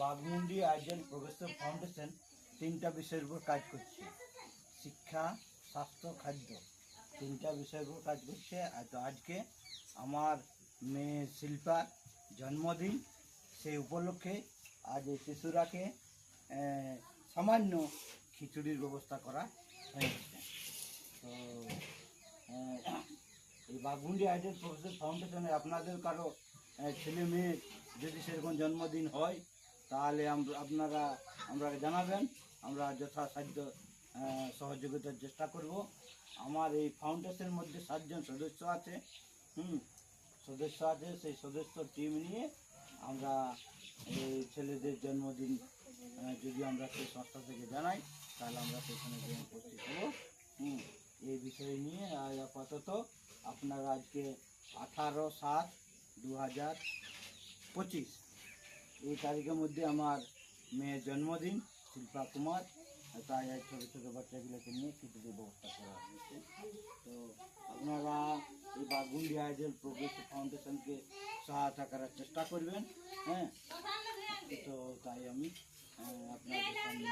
Baghmundi ideal progressive foundation তিনটা বিষয়ের উপর কাজ করছে। শিক্ষা, স্বাস্থ্য, খাদ্য, তিনটা বিষয়ের উপর কাজ করছে। তো আজকে আমার মেয়ে শিল্পার জন্মদিন, সেই উপলক্ষে আজ এই শিশুরাকে সামান্য খিচুড়ির ব্যবস্থা করা হয়েছে। তো এই বাঘমুন্ডি আইডিয়াল প্রোগ্রেসিভ ফাউন্ডেশনে আপনাদের কারো ছেলে মেয়ে যদি সেরকম জন্মদিন হয় তাহলে আমরা জানাবেন, আমরা যথাসাধ্য সহযোগিতার চেষ্টা করব। আমার এই ফাউন্ডেশনের মধ্যে 7 জন সদস্য আছে। সেই সদস্য টিম নিয়ে আমরা এই ছেলেদের জন্মদিন যদি আমরা সেই সংস্থা থেকে জানাই তাহলে আমরা সেখানে গিয়ে উপস্থিত হব। এই বিষয় নিয়ে আপাতত আপনারা আজকে 18/7/2025 এই তারিখের মধ্যে আমার মেয়ের জন্মদিন শিল্পা কুমার, তাই ছোটো ছোটো বাচ্চাগুলোকে নিয়ে খিচুড়ির ব্যবস্থা করা হয়েছে। তো আপনারা এই বাঘমুন্ডি আইডিয়াল প্রোগ্রেসিভ ফাউন্ডেশনকে সহায়তা করার চেষ্টা করবেন। তো তাই আমি আপনাদের সামনে